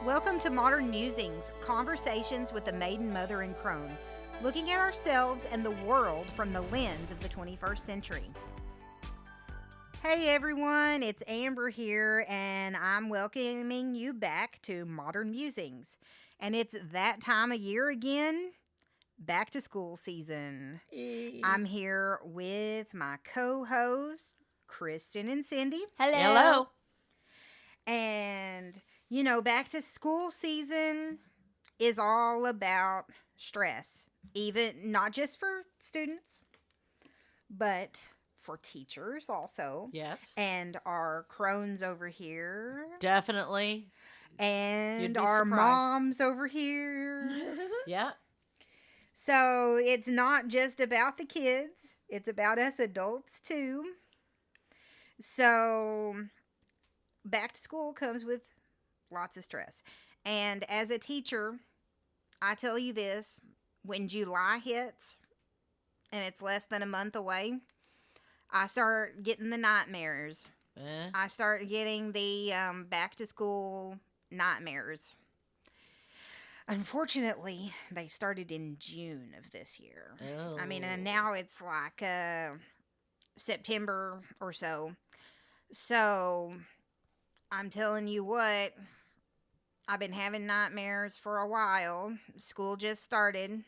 Welcome to Modern Musings, conversations with the maiden, mother, and crone, looking at ourselves and the world from the lens of the 21st century. Hey everyone, it's Amber here, and I'm welcoming you back to Modern Musings. And it's that time of year again, back to school season. I'm here with my co-hosts, Kristen and Cindy. Hello. And, back to school season is all about stress, even not just for students, but for teachers also. Yes. And our crones over here. Definitely. And You'd be our surprised. moms over here. Yeah. So it's not just about the kids, it's about us adults too. So back to school comes with lots of stress. And as a teacher, I tell you this, when July hits and it's less than a month away, I start getting the nightmares. I start getting the back to school nightmares. Unfortunately, they started in June of this year. Oh. I mean, and now it's like September or so. So, I'm telling you what, I've been having nightmares for a while. School just started.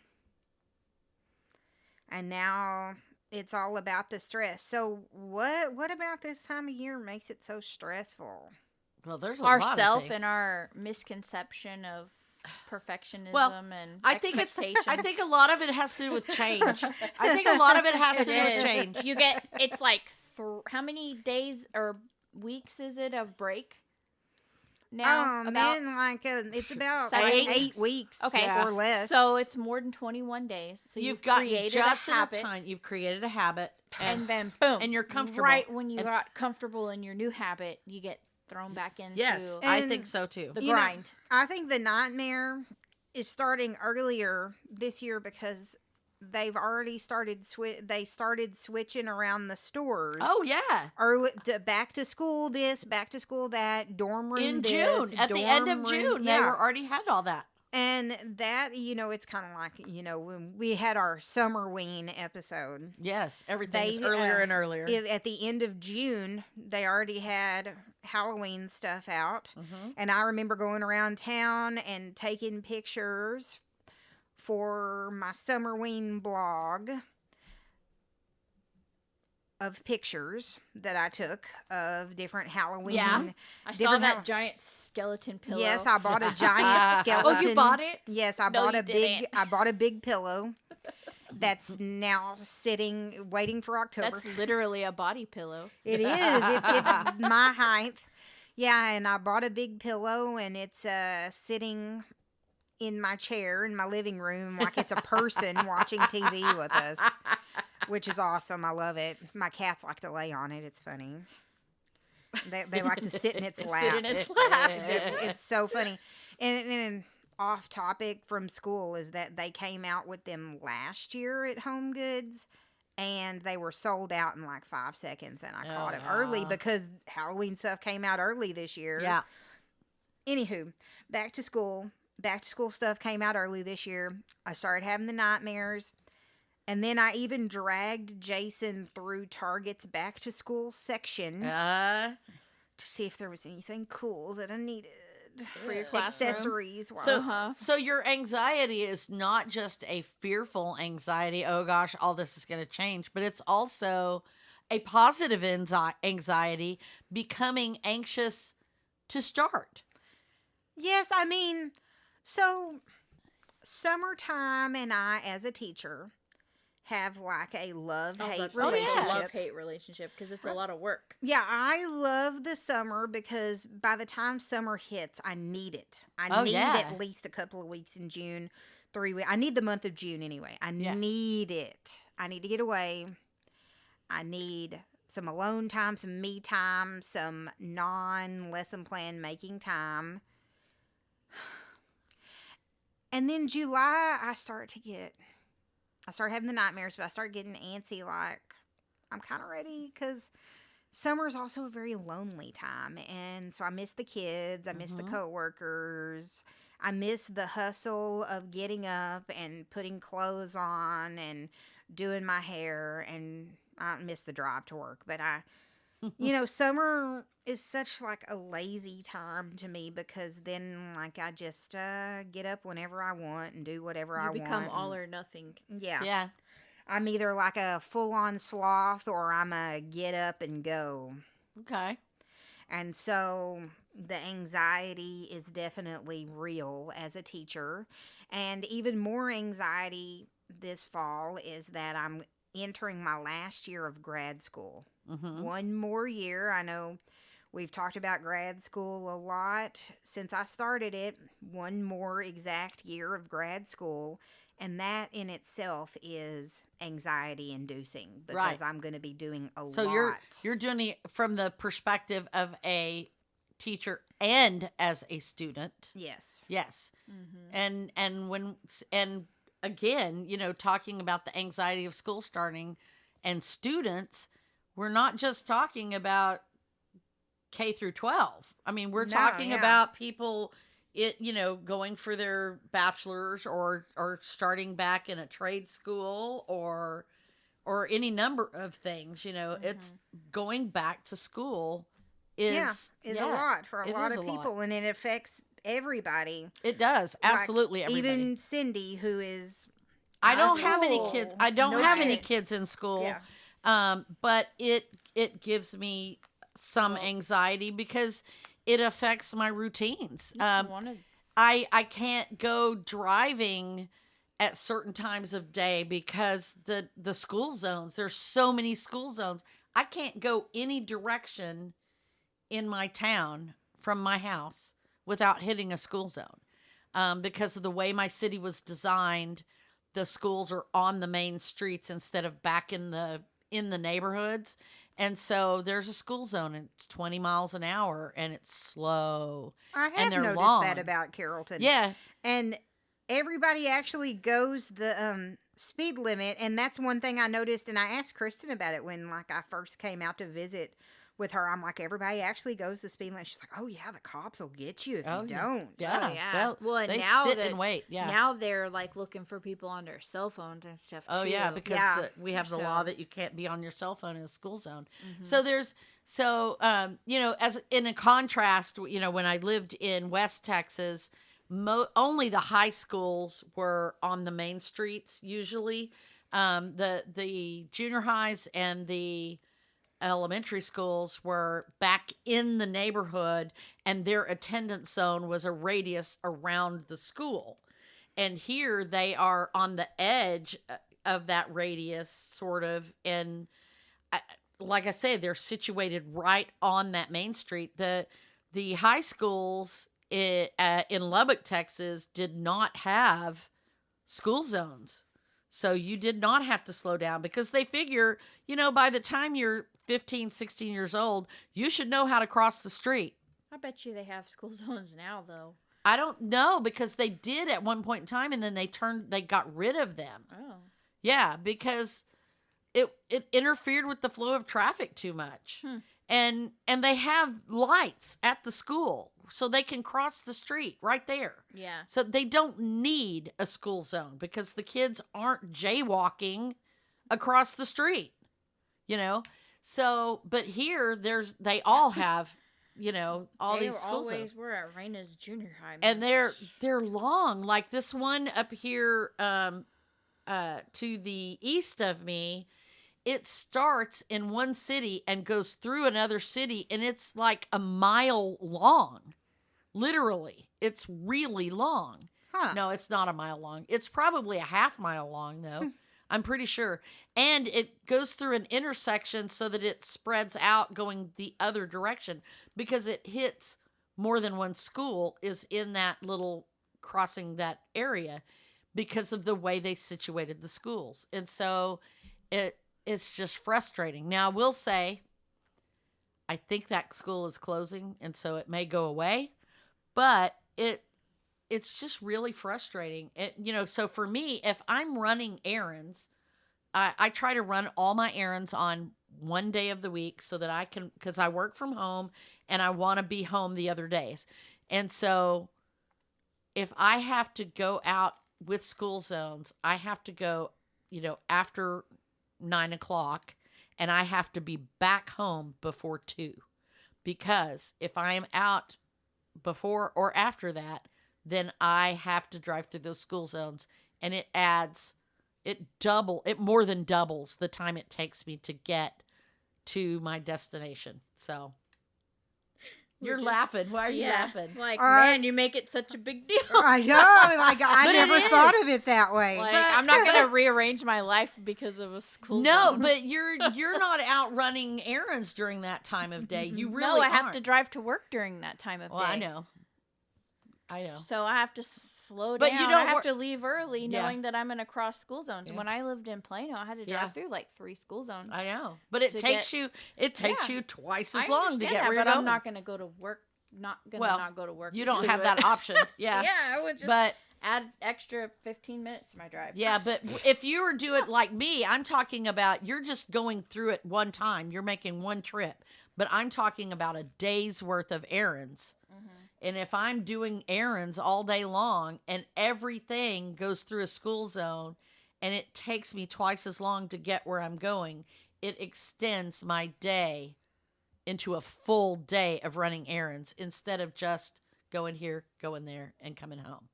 And now it's all about the stress. So, what about this time of year makes it so stressful? Well, there's a lot of Ourself things. and our misconception of perfectionism and I think expectations. I think a lot of it has to do with change. I think a lot of it has to do with is. change. You get it's like how many days or weeks is it of break? Now It's about 7 8 weeks Okay. Yeah. or less. So it's more than 21 days. So You've you've got created just a enough habit, time. You've created a habit, and then boom, and you're comfortable. Right when you And- got comfortable in your new habit, you get thrown back into yes, And I think so too. the You know, grind. I think the nightmare is starting earlier this year because they've already started switching around the stores. Oh yeah, Early back to school this, back to school that, dorm room in this, June, at the end dorm of room- June, they yeah. were already had all that. And that, it's kind of like, when we had our summer ween episode. Yes, everything's They, earlier and earlier. At the end of June, they already had Halloween stuff out. Mhm. And I remember going around town and taking pictures for my Summerween blog of pictures that I took of different Halloween. Yeah. I saw different that Hall- giant skeleton pillow. Yes, I bought a giant skeleton. Oh, you bought it? Yes, I No, bought you a big. didn't. I bought a big pillow. That's now sitting, waiting for October. That's literally a body pillow. It is. It's my height. Yeah, and I bought a big pillow, and it's sitting in my chair in my living room like it's a person watching TV with us, which is awesome. I love it. My cats like to lay on it. It's funny. They like to sit in its lap. Sit in its lap. It's so funny. And off topic from school is that they came out with them last year at Home Goods. And they were sold out in like 5 seconds, and I caught it early yeah. because Halloween stuff came out early this year. Yeah. Anywho, back to school. Back to school stuff came out early this year. I started having the nightmares. And then I even dragged Jason through Target's back to school section to see if there was anything cool that I needed. For your classroom? Accessories. So, so your anxiety is not just a fearful anxiety, oh gosh, all this is going to change, but it's also a positive anxiety, becoming anxious to start. Yes, I mean, so summertime and I, as a teacher, have like a love-hate relationship. Love-hate relationship because it's a lot of work. Yeah, I love the summer because by the time summer hits, I need it. I Oh, need yeah. at least a couple of weeks in June, 3 weeks. I need the month of June anyway. I Yeah. need it. I need to get away. I need some alone time, some me time, some non-lesson plan making time. And then July, I start having the nightmares, but I start getting antsy, like, I'm kind of ready because Summer's also a very lonely time, and so I miss the kids, I miss the Mhm. coworkers, I miss the hustle of getting up and putting clothes on and doing my hair, and I miss the drive to work. But summer is such like a lazy time to me because then like I just get up whenever I want and do whatever I You become want. all or nothing. Yeah, Yeah. I'm either like a full on sloth or I'm a get up and go. Okay. And so the anxiety is definitely real as a teacher. And even more anxiety this fall is that I'm entering my last year of grad school. Mhm. One more year. I know we've talked about grad school a lot since I started it. One more exact year of grad school. And that in itself is anxiety inducing Right. because I'm going to be doing a So lot. you're doing it from the perspective of a teacher and as a student. Yes. Yes. Mm-hmm. And again, talking about the anxiety of school starting and students, we're not just talking about K through 12. I mean, we're No, talking yeah. about people going for their bachelor's or starting back in a trade school or any number of things, it's going back to school is is a lot for a it lot is of a lot. people, and it affects everybody. It does. Like, Absolutely everybody. Even Cindy, who is I out don't of have any school. kids. I don't No have any kid. kids in school. Yeah. But it gives me some Well- anxiety because it affects my routines. It's one of I can't go driving at certain times of day because the school zones, there's so many school zones. I can't go any direction in my town from my house without hitting a school zone. Because of the way my city was designed, the schools are on the main streets instead of back in the neighborhoods. And so there's a school zone and it's 20 miles an hour and it's slow. I have And they're noticed long. that about Carrollton. Yeah. And everybody actually goes the speed limit, and that's one thing I noticed. And I asked Kristen about it when like I first came out to visit with her. I'm like, everybody actually goes the speed limit. She's like, oh yeah, the cops will get you if Oh, you yeah. don't. Yeah. Oh, yeah. They'll- Well, and they now sit that- and wait. Yeah. now they're like looking for people on their cell phones and stuff too. Oh yeah, because Yeah. we have the So- law that you can't be on your cell phone in a school zone. Mhm. So as in a contrast, when I lived in West Texas, only the high schools were on the main streets usually. The junior highs and the elementary schools were back in the neighborhood, and their attendance zone was a radius around the school. And here they are on the edge of that radius, sort of. And like I say, they're situated right on that main street. The high schools in Lubbock, Texas, did not have school zones. So you did not have to slow down because they figure, by the time you're 15, 16 years old, you should know how to cross the street. I bet you they have school zones now, though. I don't know because they did at one point in time and then they got rid of them. Oh. Yeah, because it interfered with the flow of traffic too much. And they have lights at the school so they can cross the street right there. Yeah. So they don't need a school zone because the kids aren't jaywalking across the street, So, but here they all have, all They these school zones. always were at Raina's junior high. And man. they're long. Like this one up here to the east of me, it starts in one city and goes through another city, and it's like a mile long. Literally, it's really long. Huh. No, it's not a mile long. It's probably a half mile long, though. I'm pretty sure. And it goes through an intersection so that it spreads out going the other direction because it hits more than one school is in that little crossing that area because of the way they situated the schools. And so it's just frustrating. Now, I will say, I think that school is closing, and so it may go away, but it's just really frustrating. So for me, if I'm running errands I try to run all my errands on one day of the week so that I can, because I work from home and I want to be home the other days. And so if I have to go out with school zones, I have to go, after 9 o'clock, and I have to be back home before 2. Because if I am out before or after that, then I have to drive through those school zones, and it more than doubles the time it takes me to get to my destination. So you're laughing. Why are you laughing? Like, man, you make it such a big deal. I know. Like, I But never thought of it that way. Like, I'm not going to rearrange my life because of a school No, zone. but you're not out running errands during that time of day. You really No, I have aren't. to drive to work during that time of Well, day. I know. So I have to slow But down. you don't I have wor- to leave early Yeah. knowing that I'm going to cross school zones. Yeah. When I lived in Plano, I had to drive Yeah. through like 3 school zones. I know. But it To takes get- you twice I as long to understand get that, where you're but going. I'm not going to go to work. Not going to Well, not go to work. You don't because have of that it. option. Yeah. Yeah, I would just But add extra 15 minutes to my drive. yeah, but if you were doing like me, I'm talking about you're just going through it one time. You're making one trip. But I'm talking about a day's worth of errands. And if I'm doing errands all day long and everything goes through a school zone and it takes me twice as long to get where I'm going, it extends my day into a full day of running errands instead of just going here, going there, and coming home.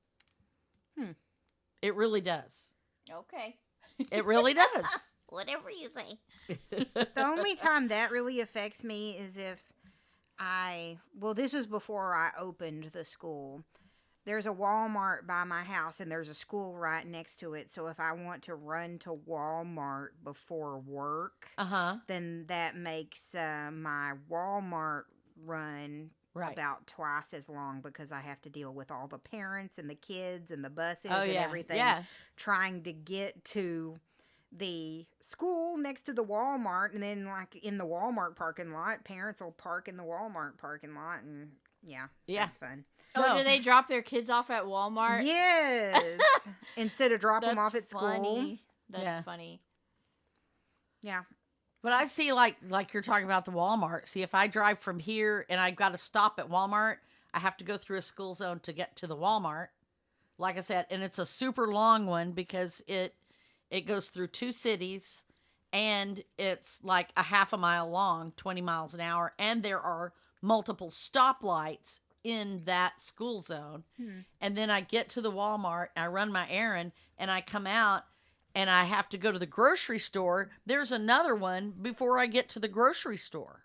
It really does. Okay. It really does. Whatever you say. The only time that really affects me is if this was before I opened the school. There's a Walmart by my house and there's a school right next to it. So if I want to run to Walmart before work, Uh-huh. then that makes my Walmart run Right. about twice as long because I have to deal with all the parents and the kids and the buses Oh, and yeah. everything Yeah. trying to get to the school next to the Walmart. And then like in the Walmart parking lot, parents will park in the Walmart parking lot, and Yeah. that's fun. Oh, No. do they drop their kids off at Walmart? Yes. Instead of dropping them off at school. Funny. That's Yeah. funny. Yeah. But I see like you're talking about the Walmart. See, if I drive from here and I've got to stop at Walmart, I have to go through a school zone to get to the Walmart. Like I said, and it's a super long one because it goes through 2 cities and it's like a half a mile long, 20 miles an hour, and there are multiple stoplights in that school zone. And then I get to the Walmart, I run my errand, and I come out and I have to go to the grocery store. There's another one before I get to the grocery store.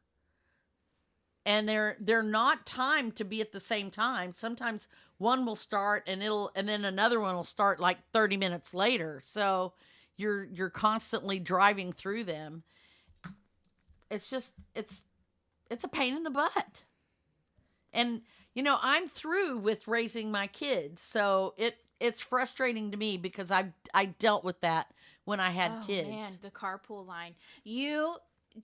And they're not timed to be at the same time. Sometimes one will start and then another one will start like 30 minutes later. So you're constantly driving through them. It's just it's a pain in the butt. And I'm through with raising my kids. So it's frustrating to me because I dealt with that when I had kids. Man, the carpool line. You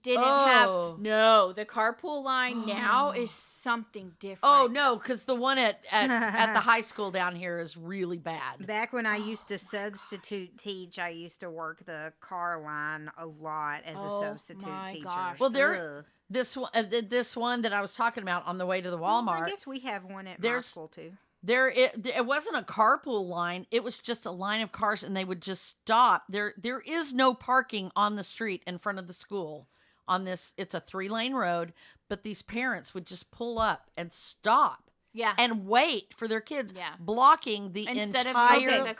didn't Oh. have the carpool line now is something different. Oh no, because the one at the high school down here is really bad. Back when I used to substitute teach, I used to work the car line a lot as a Oh, substitute my teacher. gosh. Well, Ugh. this one that I was talking about on the way to the Well, Walmart. I guess we have one at my There's- school too. It wasn't a carpool line. It was just a line of cars, and they would just stop. There is no parking on the street in front of the school. On this, it's a 3-lane road, but these parents would just pull up and stop Yeah. and wait for their kids, Yeah. blocking the Instead entire. of using the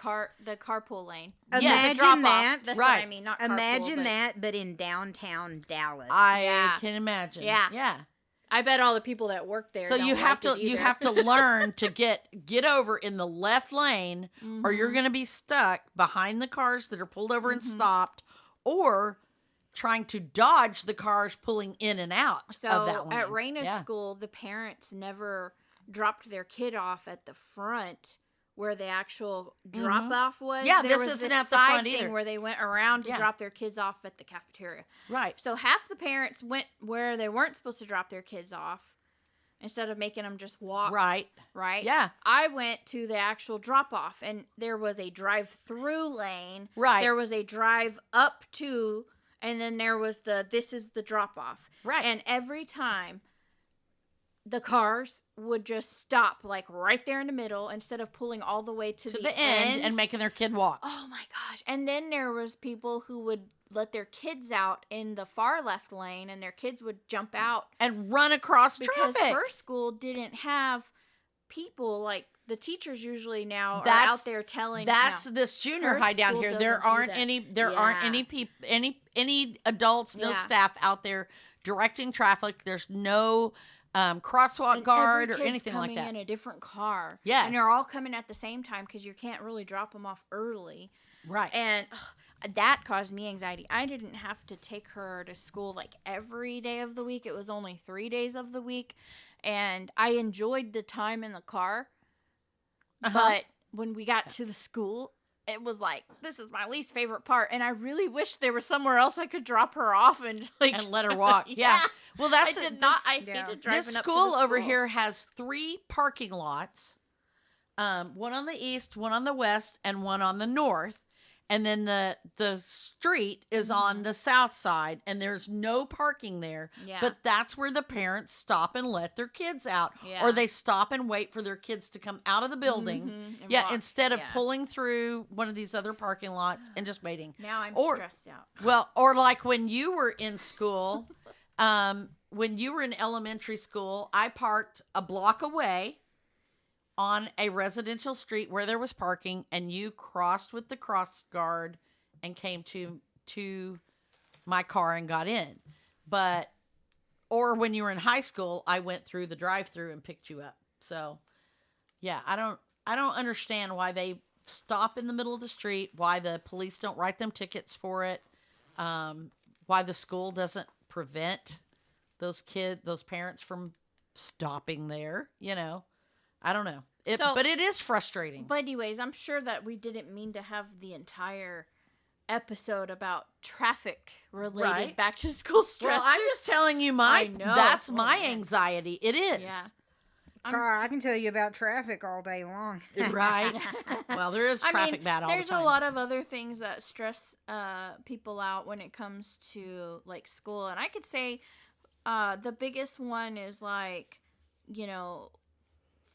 carpool lane. Yeah. Imagine Drop off. that. That's what I Right. mean, not carpool, Imagine but that, but in downtown Dallas. I can imagine. Yeah. Yeah. I bet all the people that work there. So don't you have like to it you either. have to learn to get over in the left lane, or you're Mhm. going to be stuck behind the cars that are pulled over and stopped, or trying to dodge the cars pulling in and out So of that lane. at Raina's Yeah. school, the parents never dropped their kid off at the front where the actual drop off was. Yeah, there this was isn't this at the side front thing either. where they went around to Yeah. drop their kids off at the cafeteria. Right. So half the parents went where they weren't supposed to drop their kids off, instead of making them just walk. Right. Right? Yeah. I went to the actual drop off, and there was a drive through lane. Right. There was a drive up to, and then there was this is the drop off. Right. And every time the cars would just stop like right there in the middle instead of pulling all the way to the end and making their kid walk. Oh my gosh. And then there was people who would let their kids out in the far left lane, and their kids would jump out And run across because traffic. her school didn't have people like the teachers usually now are That's- out there telling. That's no. this junior Her high down school here. doesn't There do aren't that. any. There aren't Yeah. any people. Any adults. No Yeah. staff out there directing traffic. There's no crosswalk And guard every or kid's anything like coming that. in a different car. Yes. And they're all coming at the same time because you can't really drop them off early. Right. And that caused me anxiety. I didn't have to take her to school like every day of the week. It was only 3 days of the week. And I enjoyed the time in the car. Uh-huh. But when we got to the school, it was like, this is my least favorite part. And I really wish there was somewhere else I could drop her off and like and let her walk. Yeah. Well, that's I did this, not. I Yeah. hated driving this up to school the over school. here has 3 parking lots. One on the east, one on the west, and one on the north. And then the street is on the south side, and there's no parking there. Yeah. But that's where the parents stop and let their kids out. Yeah. Or they stop and wait for their kids to come out of the building. Mhm, and Yeah, walk. instead of Yeah. pulling through one of these other parking lots and just waiting. Now I'm or- stressed out. Well, or like when you were in school, when you were in elementary school, I parked a block away on a residential street where there was parking, and you crossed with the cross guard and came to my car and got in. But or when you were in high school, I went through the drive-through and picked you up. So, yeah, I don't understand why they stop in the middle of the street, why the police don't write them tickets for it, why the school doesn't prevent those parents from stopping there, I don't know. But it is frustrating. But anyways, I'm sure that we didn't mean to have the entire episode about traffic related Right. back to school stress. Well, I'm just telling you I know. that's Oh, my man. anxiety. It is. Yeah. God, I can tell you about traffic all day long. Right. Well, there is traffic bad all the there's time. a lot of other things that stress people out when it comes to like school, and I could say the biggest one is like,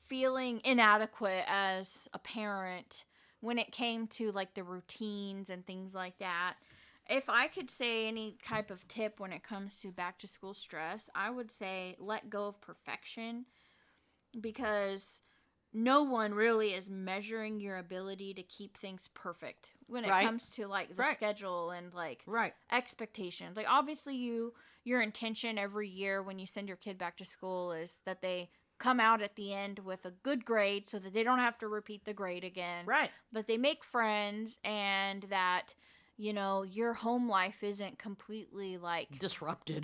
feeling inadequate as a parent when it came to like the routines and things like that. If I could say any type of tip when it comes to back to school stress, I would say let go of perfection, because no one really is measuring your ability to keep things perfect when it Right. comes to like the Right. schedule and like Right. expectations. Like obviously your intention every year when you send your kid back to school is that they come out at the end with a good grade so that they don't have to repeat the grade again. Right. That they make friends, and that your home life isn't completely like Disrupted.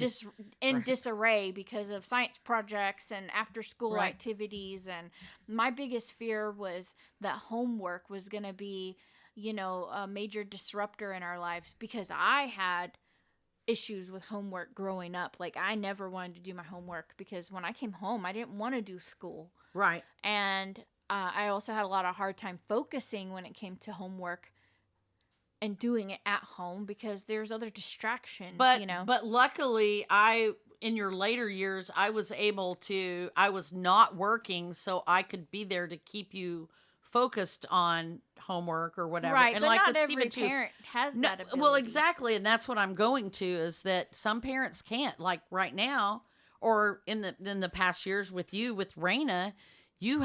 in Right. disarray because of science projects and after school Right. activities. And my biggest fear was that homework was going to be, a major disruptor in our lives, because I had issues with homework growing up. Like I never wanted to do my homework because when I came home, I didn't want to do school. Right. And I also had a lot of hard time focusing when it came to homework and doing it at home because there's other distractions, But luckily, in your later years, I was not working, so I could be there to keep you focused on homework or whatever. Right, And but like not with every Stephen too, parent has No, that ability. well, exactly, and that's what I'm going to, is that some parents can't. Like right now, or in the past years with Raina, you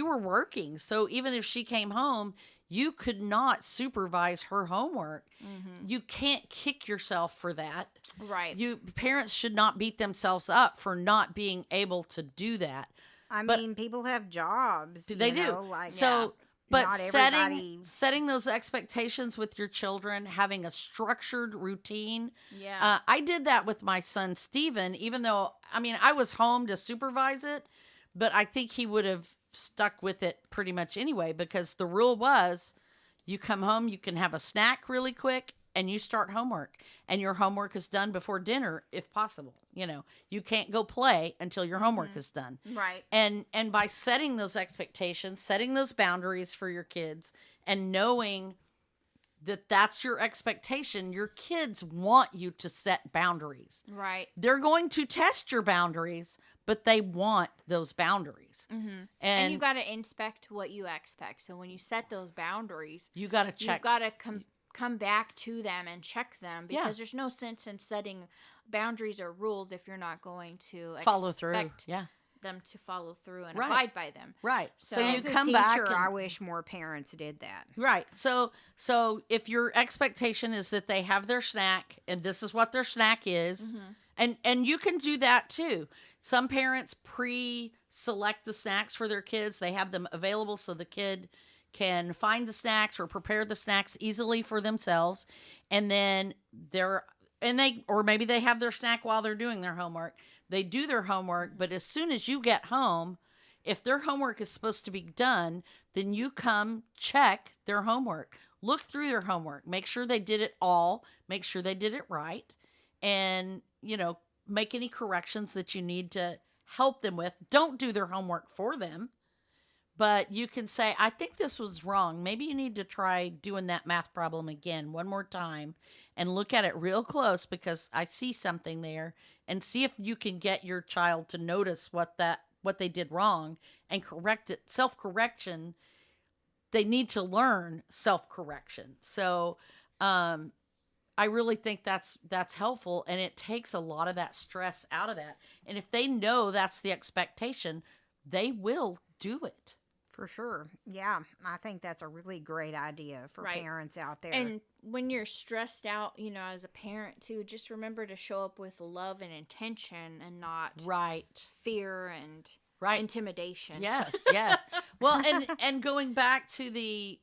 were working, so even if she came home, you could not supervise her homework. Mhm. You can't kick yourself for that. Right. Parents should not beat themselves up for not being able to do that. I But- mean, people have jobs. They you do. know, like, So, but not setting everybody- setting those expectations with your children, having a structured routine. Yeah. I did that with my son Steven, even though I was home to supervise it, but I think he would have stuck with it pretty much anyway, because the rule was you come home, you can have a snack really quick, and you start homework, and your homework is done before dinner if possible. You can't go play until your homework is done. Right. And by setting those expectations, setting those boundaries for your kids, and knowing that that's your expectation, your kids want you to set boundaries. Right. They're going to test your boundaries, but they want those boundaries. Mm-hmm. And you got to inspect what you expect. So when you set those boundaries, you got to check. You've got to come back to them and check them, because there's no sense in setting boundaries or rules if you're not going to follow through. Them to follow through and Right. abide by them. Right. So So you As a come teacher, back. I wish more parents did that. Right. So if your expectation is that they have their snack and this is what their snack is, and you can do that too. Some parents pre-select the snacks for their kids. They have them available so the kid can find the snacks or prepare the snacks easily for themselves. And then or maybe they have their snack while they're doing their homework. They do their homework, but as soon as you get home, if their homework is supposed to be done, then you come check their homework. Look through their homework. Make sure they did it all. Make sure they did it right. And, make any corrections that you need to help them with. Don't do their homework for them. But you can say, I think this was wrong. Maybe you need to try doing that math problem again one more time and look at it real close, because I see something there, and see if you can get your child to notice what they did wrong and correct it. Self-correction. They need to learn self-correction. So, I really think that's helpful, and it takes a lot of that stress out of that. And if they know that's the expectation, they will do it. For sure. Yeah. I think that's a really great idea for Right. parents out there. And when you're stressed out, as a parent too, just remember to show up with love and intention, and not Right. fear and Right. intimidation. Yes, yes. Well, and going back to the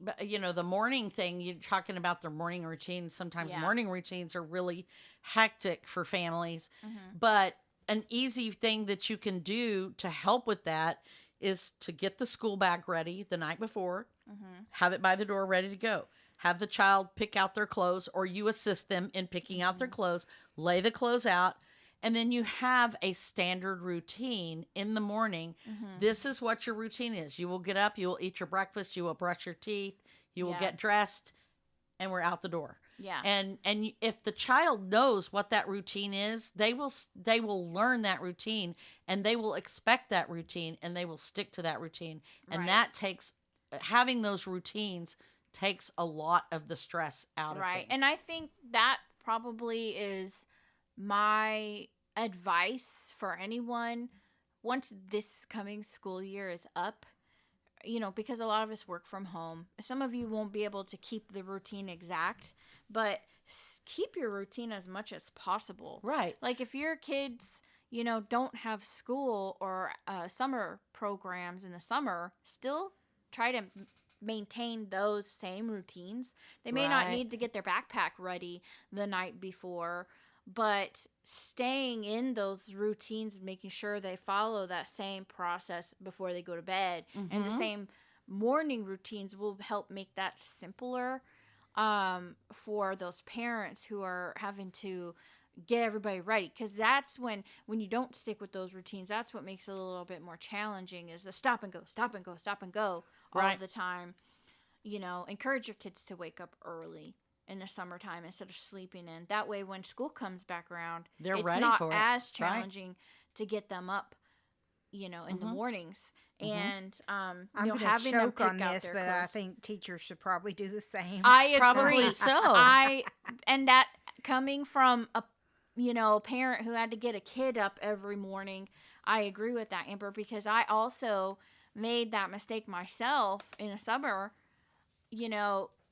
morning thing, you're talking about their morning routines. Sometimes Yeah. morning routines are really hectic for families, Mhm. but an easy thing that you can do to help with that is to get the school bag ready the night before, Mhm. have it by the door ready to go. Have the child pick out their clothes, or you assist them in picking out their clothes, lay the clothes out. And then you have a standard routine in the morning. Mhm. This is what your routine is. You will get up, you will eat your breakfast, you will brush your teeth, you will Yeah. get dressed, and we're out the door. Yeah. And if the child knows what that routine is, they will learn that routine, and they will expect that routine, and they will stick to that routine. And Right. that takes having those routines takes a lot of the stress out of Right. things. And I think that probably is my advice for anyone once this coming school year is up. Because a lot of us work from home. Some of you won't be able to keep the routine exact, but keep your routine as much as possible. Right. Like if your kids, don't have school or summer programs in the summer, still try to maintain those same routines. They may not Right. need to get their backpack ready the night before, but staying in those routines, making sure they follow that same process before they go to bed, and the Mhm. same morning routines will help make that simpler for those parents who are having to get everybody ready, because that's when you don't stick with those routines, that's what makes it a little bit more challenging, is the stop and go all Right. the time. Encourage your kids to wake up early in the summertime instead of sleeping in. That way when school comes back around, They're it's ready not for it. as Right. challenging to get them up in the Mhm. mornings. Mhm. And I'm going to having them choke on pick out this, their but I clothes. think teachers should probably do the same. I agree. Probably so. And that coming from a parent who had to get a kid up every morning, I agree with that, Amber, because I also made that mistake myself in the summer,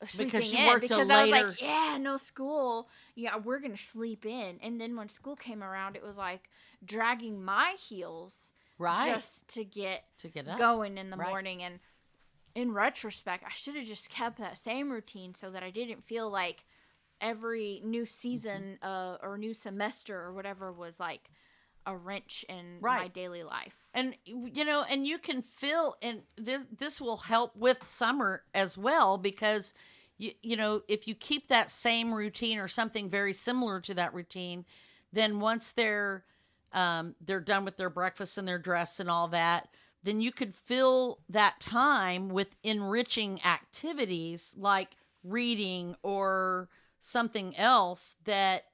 sleeping you in, worked a because I was later- like, yeah, no school. Yeah, we're going to sleep in. And then when school came around, it was like dragging my heels Right. just to get to get up. going in the Right. morning. And in retrospect, I should have just kept that same routine so that I didn't feel like every new season or new semester or whatever was like a wrench in my Right. daily life. And and you can feel, and this will help with summer as well, because you know, if you keep that same routine or something very similar to that routine, then once they're done with their breakfast and their dress and all that, then you could fill that time with enriching activities like reading or something else that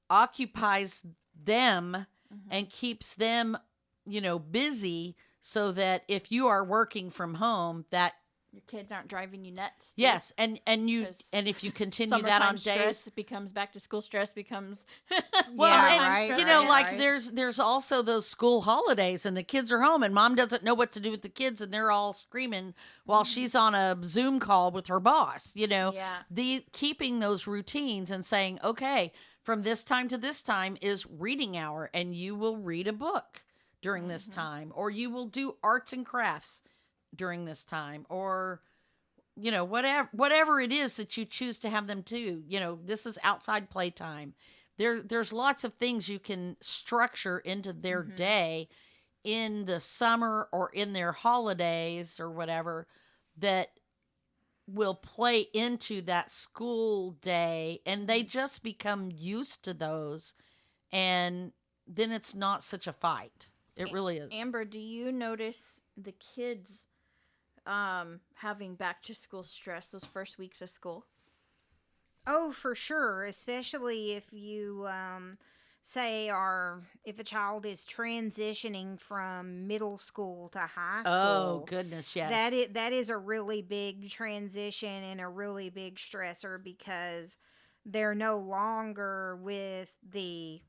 occupies them and keeps them, you know, busy, so that if you are working from home, that Your kids aren't driving you nuts. too. yes, and you 'Cause and if you continue that on Summertime days, stress becomes back to school stress becomes well, Yeah, and right, you stress. know, right, like right. there's also those school holidays, and the kids are home, and mom doesn't know what to do with the kids, and they're all screaming while she's on a Zoom call with her boss. You know, Yeah. the keeping those routines and saying, okay, from this time to this time is reading hour, and you will read a book during this time, or you will do arts and crafts during this time, or you know, whatever it is that you choose to have them do. You know, this is outside playtime. There's lots of things you can structure into their day in the summer or in their holidays or whatever that will play into that school day, and they just become used to those, and then it's not such a fight. It really is. Amber, do you notice the kids having back to school stress those first weeks of school? Oh, for sure, especially if you say if a child is transitioning from middle school to high school. Oh goodness, yes. That is a really big transition and a really big stressor, because they're no longer with the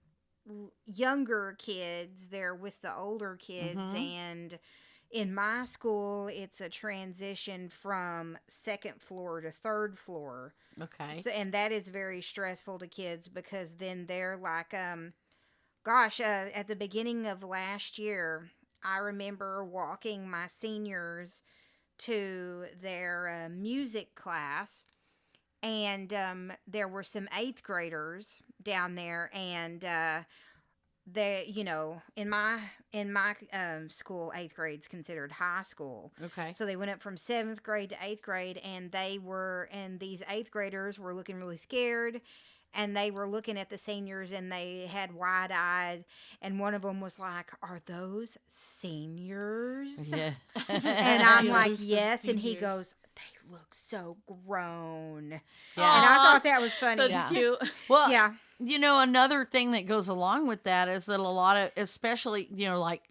younger kids, they're with the older kids. And in my school, it's a transition from second floor to third floor. Okay. So, and that is very stressful to kids, because then they're like, at the beginning of last year, I remember walking my seniors to their music class, and there were some 8th graders down there, and they, you know, in my school, 8th grade's considered high school. Okay. So they went up from 7th grade to 8th grade, and these 8th graders were looking really scared, and they were looking at the seniors, and they had wide eyes, and one of them was like, "Are those seniors?" Yeah. And I'm Yeah, like, those are "Yes," and he seniors. goes, "They look so grown." Yeah. And I Aw, thought that was funny. That's Yeah. cute. Well, Yeah. you know, another thing that goes along with that is that a lot of, especially, you know, like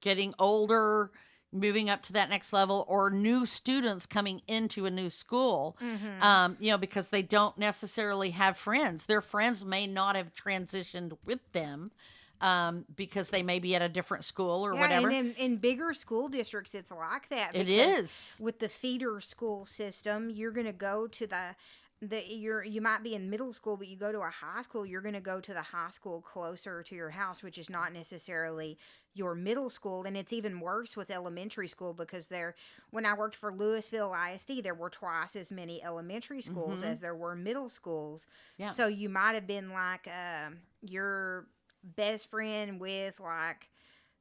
getting older, moving up to that next level, or new students coming into a new school, you know, because they don't necessarily have friends. Their friends may not have transitioned with them because they may be at a different school or whatever. And in bigger school districts, it's like that. It because is. with the feeder school system. You're going to go to you might be in middle school, but you go to a high school, you're going to go to the high school closer to your house, which is not necessarily your middle school. And it's even worse with elementary school, because when I worked for Louisville ISD, there were twice as many elementary schools as there were middle schools. Yeah. So you might have been like your best friend with like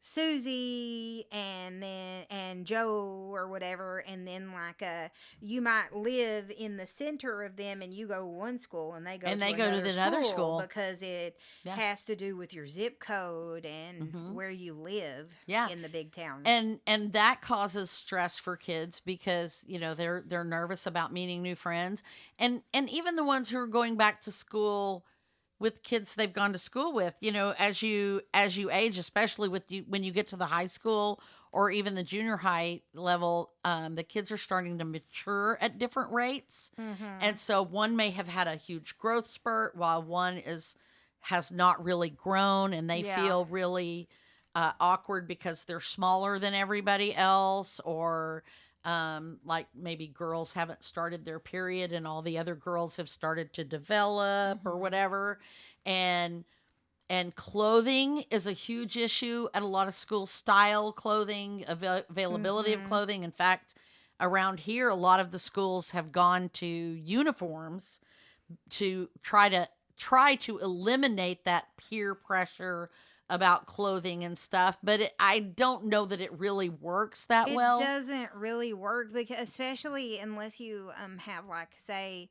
Susie and Joe or whatever, and then like you might live in the center of them, and you go to one school and they go to the other school because it has to do with your zip code and where you live in the big town. And that causes stress for kids, because you know they're nervous about meeting new friends, and even the ones who are going back to school with kids they've gone to school with, you know, as you age, especially when you get to the high school or even the junior high level, the kids are starting to mature at different rates. And so one may have had a huge growth spurt, while one has not really grown, and they feel really awkward because they're smaller than everybody else, or like maybe girls haven't started their period and all the other girls have started to develop or whatever. And clothing is a huge issue at a lot of schools. Style clothing, availability of clothing. In fact, around here, a lot of the schools have gone to uniforms to try to eliminate that peer pressure about clothing and stuff, but I don't know that it really works that It well. doesn't really work, because especially unless you have, like, say,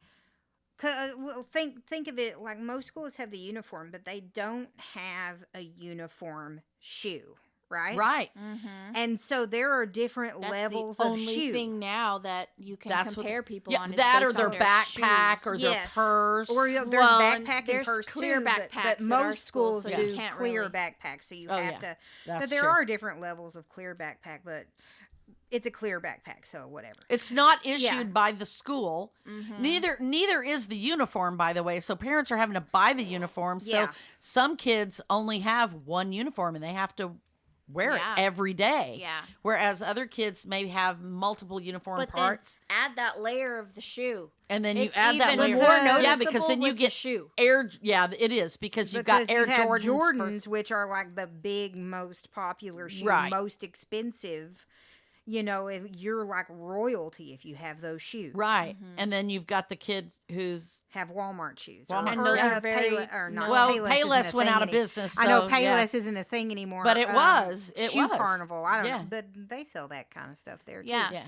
well, think of it like most schools have the uniform, but they don't have a uniform shoe, right? Right. Mm-hmm. And so there are different That's levels the of only shoe. thing now that you can That's what compare people Yeah, on. Is that or based their on backpack shoes. or their Yes. purse. Or there's Well, and backpack and there's purse clear too, but backpacks at our most school, schools so do you can't clear really- backpacks, so you Oh, have yeah. to. That's But there true. are different levels of clear backpack, but it's a clear backpack, so whatever. It's not issued Yeah. by the school. Mhm. Neither is the uniform, by the way. So parents are having to buy the uniform. So Yeah. some kids only have one uniform and they have to wear Yeah. it every day. Yeah. Whereas other kids may have multiple uniform But parts. then add that layer of the shoe. And then you It's add that even layer. more Because- noticeable Yeah, because then you with the get shoe. Air. Yeah, it is because you've got Because Air you have Jordans. which are like the big, most popular shoe, Right. most expensive. You know, if you're like royalty if you have those shoes. Right. Mhm. And then you've got the kid who's Have Walmart shoes. Walmart. And those are very- Payless, or not. well, Payless isn't Payless a went thing out of any- business. I know so, yeah. Payless isn't a thing anymore. But it was. It Shoe was. Carnival. I don't Yeah. know, but they sell that kind of stuff there too. Yeah. Yeah.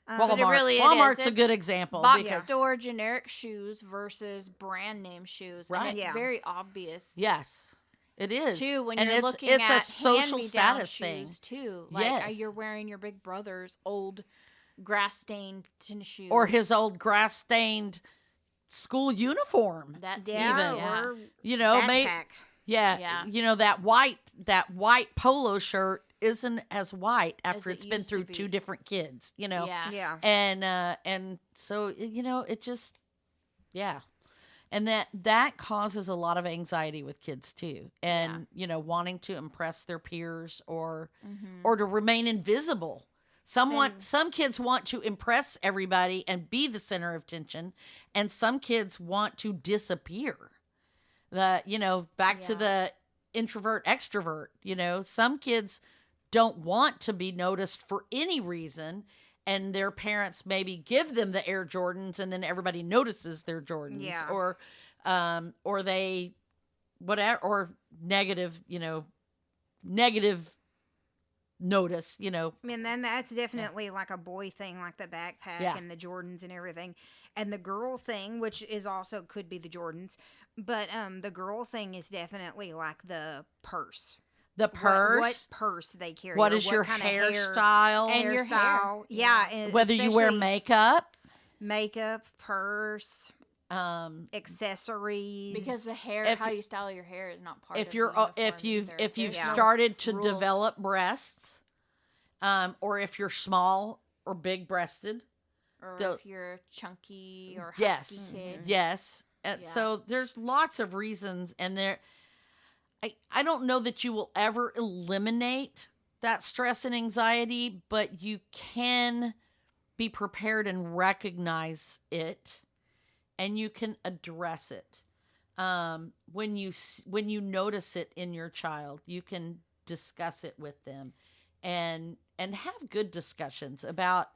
But Walmart. really it Walmart's is. a good It's example. Box because, store generic shoes versus brand name shoes. Right. And it's Yeah. very obvious. Yes, it is. Too, when and you're it's, looking it's at a social hand-me-down status shoes thing. too. Like Yes. you're wearing your big brother's old grass-stained tennis shoes. Or his old grass stained school uniform. that too. Yeah, even. Yeah. or You know, backpack. Yeah. you know that white polo shirt isn't as white As after it it's been used to through be. two different kids, you know. Yeah. Yeah. And so you know, it just yeah. And that causes a lot of anxiety with kids too. And you know, wanting to impress their peers or Mhm. or to remain invisible. Some kids want to impress everybody and be the center of attention, and some kids want to disappear. Back to Yeah. the introvert extrovert, some kids don't want to be noticed for any reason, and their parents maybe give them the Air Jordans and then everybody notices their Jordans. Yeah. Or they whatever, or negative notice, And then that's definitely like a boy thing, like the backpack Yeah. and the Jordans and everything. And the girl thing, which is also could be the Jordans, but the girl thing is definitely like the purse. the purse, What purse they carry. what or is your kind of hairstyle, And your hair. hairstyle. Yeah. And whether you wear especially makeup, makeup, purse, um, accessories. Because the hair, If how you- you style your hair is not part if of you're the if uniform you've either. if you've There's no started to rules. develop breasts, or if you're small or big breasted, or the- if you're chunky or husky yes, kid. yes. And Yeah. so there's lots of reasons, and I don't know that you will ever eliminate that stress and anxiety, but you can be prepared and recognize it, and you can address it. When you notice it in your child, you can discuss it with them, and have good discussions about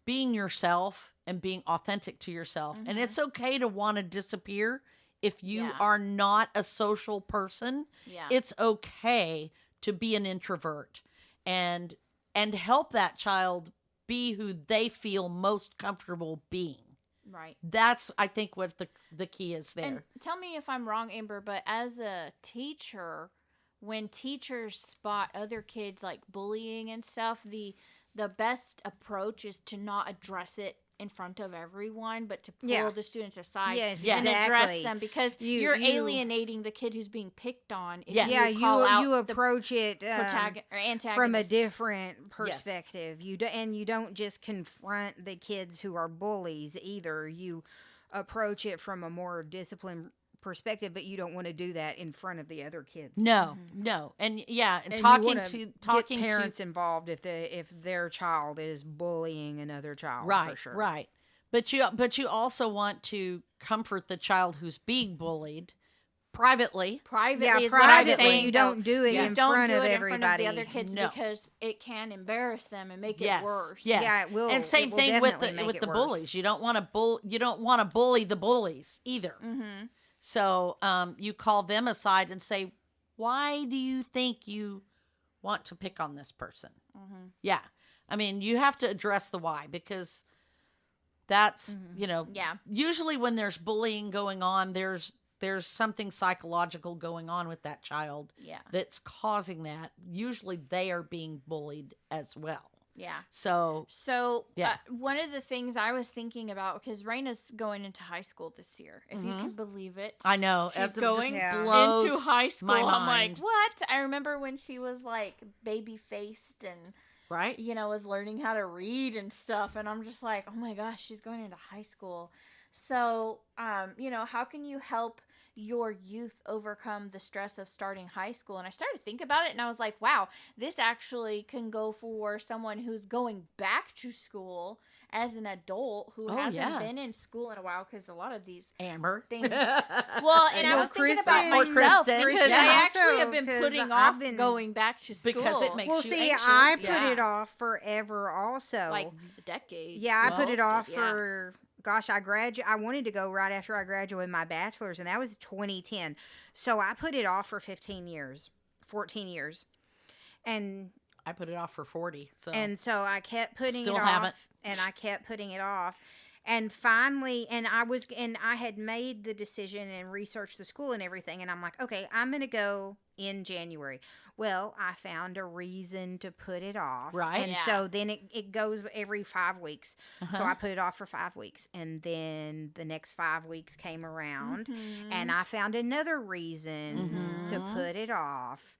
being yourself and being authentic to yourself. And it's okay to want to disappear if you Yeah. are not a social person. Yeah. It's okay to be an introvert and help that child be who they feel most comfortable being. right. That's, I think, what the key is there. And tell me if I'm wrong, Amber, but as a teacher, when teachers spot other kids like bullying and stuff, the best approach is to not address it in front of everyone, but to pull Yeah. the students aside Yes, and address exactly. them, because You- you're you- alienating the kid who's being picked on. If Yes. Yeah, you call out you the approach it or antagonist from a different perspective. And you don't just confront the kids who are bullies either. You approach it from a more disciplined perspective, but you don't want to do that in front of the other kids. No, and yeah, and And you talking wanna to get parents involved if their child is bullying another child, right, for sure. right. But you also want to comfort the child who's being bullied privately. privately Yeah, is what I'm privately. saying. You though. don't do it You in don't front do of it in everybody. front of the other kids No. because it can embarrass them and make Yes, it worse. yes. Yeah, it will. And same it will thing with definitely make with it the worse. bullies. You don't want to bully the bullies either. Mm-hmm. So you call them aside and say, why do you think you want to pick on this person? Mm-hmm. Yeah. I mean, you have to address the why, because that's, Yeah. usually when there's bullying going on, there's something psychological going on with that child Yeah. that's causing that. Usually they are being bullied as well. Yeah. So, So, Yeah. one of the things I was thinking about, because Raina's going into high school this year, if you Mhm. can believe it. I know. She's it just going blows into high school. my I'm mind. like, what? I remember when she was like baby faced and, right? was learning how to read and stuff. And I'm just like, oh my gosh, she's going into high school. So, how can you help your youth overcome the stress of starting high school? And I started to think about it, and I was like, wow, this actually can go for someone who's going back to school as an adult who Oh, hasn't yeah. been in school in a while, because a lot of these Amber. things. Well, and I Well, was thinking about Kristen- myself Kristen, because yeah. I actually Also, have been 'cause putting I've off been- going back to school. Because it makes Well, you see, anxious. I put Yeah. it off forever also. like decades. Yeah, I put it Well, off yeah. for gosh, I wanted to go right after I graduated my bachelor's, and that was 2010. So I put it off for 15 years, 14 years. And I put it off for 40. So so I kept putting Still it haven't. off, and I kept putting it off. And finally, I had made the decision and researched the school and everything, and I'm like, okay, I'm going to go in January. Well, I found a reason to put it off. Right. And Yeah. so then it goes every 5 weeks. So Uh-huh. I put it off for 5 weeks. And then the next 5 weeks came around, Mhm. and I found another reason to Mhm. put it off.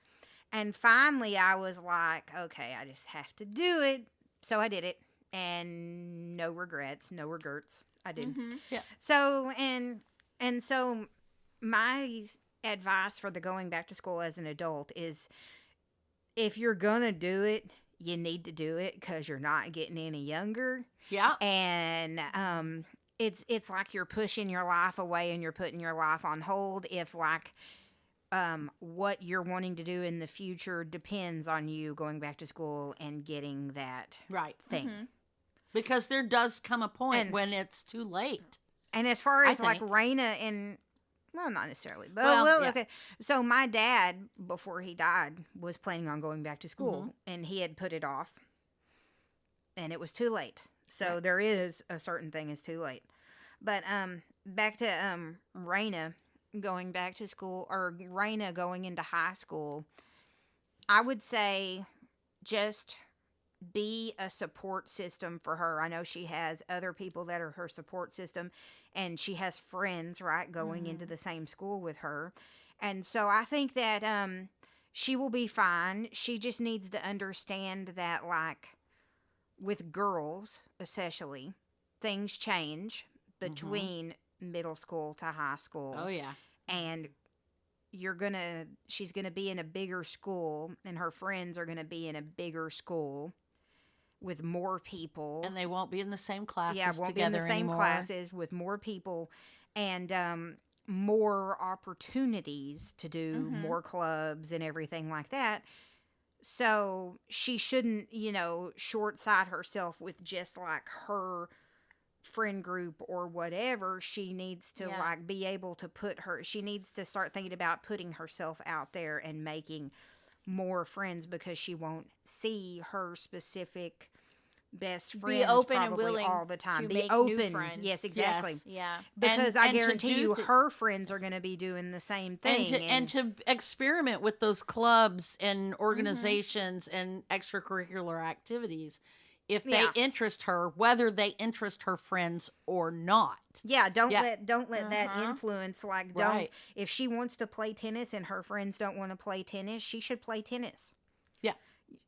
And finally, I was like, okay, I just have to do it. So I did it. And no regrets, no regrets. I did. Mhm. So, so my advice for the going back to school as an adult is, if you're going to do it, you need to do it, because you're not getting any younger. yeah. And it's like you're pushing your life away and you're putting your life on hold. If what you're wanting to do in the future depends on you going back to school and getting that Right. thing. Mhm. Because there does come a point And- when it's too late. And as far I as like think. Raina and, well, not necessarily, but Well, yeah. okay. So my dad, before he died, was planning on going back to school, Mm-hmm. and he had put it off, and it was too late. So Right. there is a certain thing is too late. But back to Raina going back to school, or Raina going into high school, I would say just be a support system for her. I know she has other people that are her support system, and she has friends, right, going into the same school with her. And so I think that she will be fine. She just needs to understand that, like, with girls especially, things change between middle school to high school. Oh, yeah. And she's gonna be in a bigger school, and her friends are gonna be in a bigger school with more people. And they won't be in the same classes Won't be in the together same anymore. classes with more people, and more opportunities to do Mhm. more clubs and everything like that. So she shouldn't, short sight herself with just like her friend group or whatever. She needs to Yeah. like be able to she needs to start thinking about putting herself out there and making more friends, because she won't see her specific best friends Be open and probably willing all the time. to Be make open. new friends. Yes, exactly. Yes. Yeah. Because I and to guarantee do you, thi- her friends are going to be doing the same thing. And to experiment with those clubs Mm-hmm. and organizations and extracurricular activities, if they Yeah. interest her, whether they interest her friends or not. yeah, don't Yeah. let that Uh-huh. influence. Like, Right. if she wants to play tennis and her friends don't want to play tennis, she should play tennis. Yeah.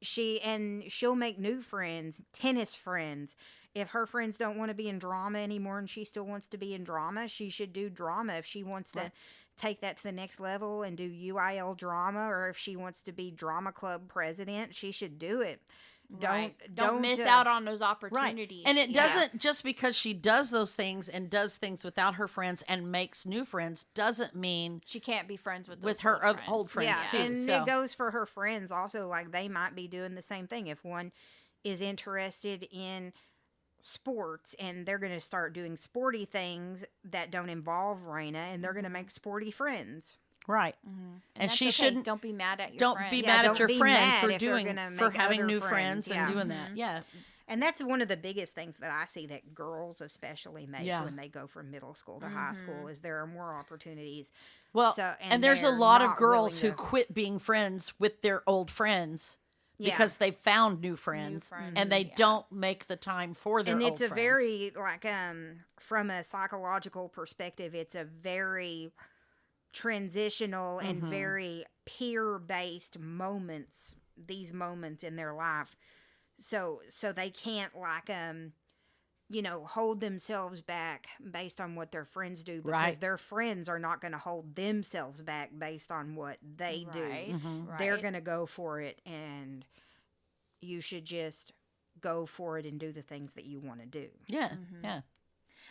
She'll make new friends, tennis friends. If her friends don't want to be in drama anymore and she still wants to be in drama, she should do drama. If she wants to Right. take that to the next level and do UIL drama, or if she wants to be drama club president, she should do it. Don't miss out on those Right. opportunities. And it Yeah. doesn't, just because she does those things and does things without her friends and makes new friends, doesn't mean She can't be friends with with those her old old friends Yeah, too. and So it goes for her friends also. Like, they might be doing the same thing. If one is interested in sports and they're going to start doing sporty things that don't involve Raina, and they're going to make sporty friends. Right. And And that's she okay. shouldn't- Don't be mad at your Don't friend. be Yeah, mad don't at your be friend mad for if they're doing gonna for make having other new friends, friends yeah. and doing that. Yeah. And that's one of the biggest things that I see that girls especially make Yeah. when they go from middle school to high school is there are more opportunities. Well, So- and and there's a they're lot of not girls who willing to- quit being friends with their old friends Yeah. because they found new friends, friends, and they yeah. don't make the time for their And old it's a friends. very like from a psychological perspective, it's a very transitional and Mhm. very peer-based moments, these moments in their life. So they can't like hold themselves back based on what their friends do, because Right. their friends are not going to hold themselves back based on what they do. Right. Mhm. Right. They're going to go for it, and you should just go for it and do the things that you want to do. Yeah, Mhm. yeah.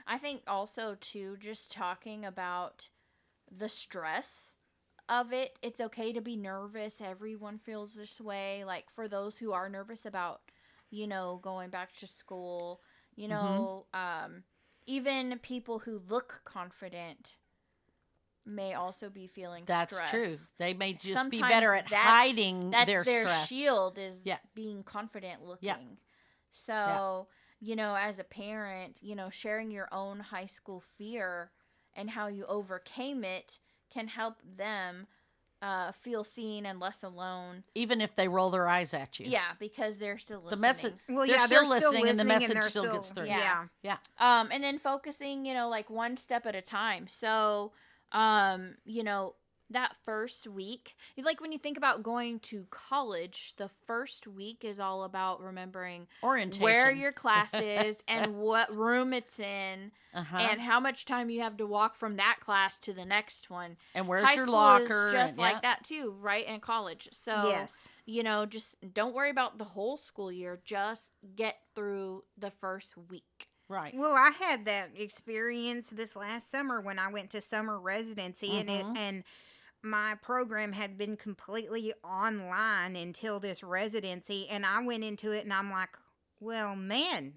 I think also too, just talking about the stress of it. It's okay to be nervous. Everyone feels this way. Like for those who are nervous about, going back to school, even people who look confident may also be feeling That's stress. true. They may just be Sometimes better at hiding that's their their stress. shield is Yeah. being confident looking. Yeah. So, as a parent, sharing your own high school fear and how you overcame it can help them feel seen and less alone. Even if they roll their eyes at you. Yeah, because they're still listening. The message. Well, They're yeah, still they're still listening, and the listening, message they're still gets through. Yeah. Yeah. And then focusing, like one step at a time. So, that first week, like when you think about going to college, the first week is all about remembering Orientation. where your class is and what room it's in Uh-huh. and how much time you have to walk from that class to the next one. And where's High your school locker? is just and- like yeah. that too, right? In college. So, Yes. just don't worry about the whole school year. Just get through the first week. Right. Well, I had that experience this last summer when I went to summer residency, and my program had been completely online until this residency, and I went into it and I'm like, well, man,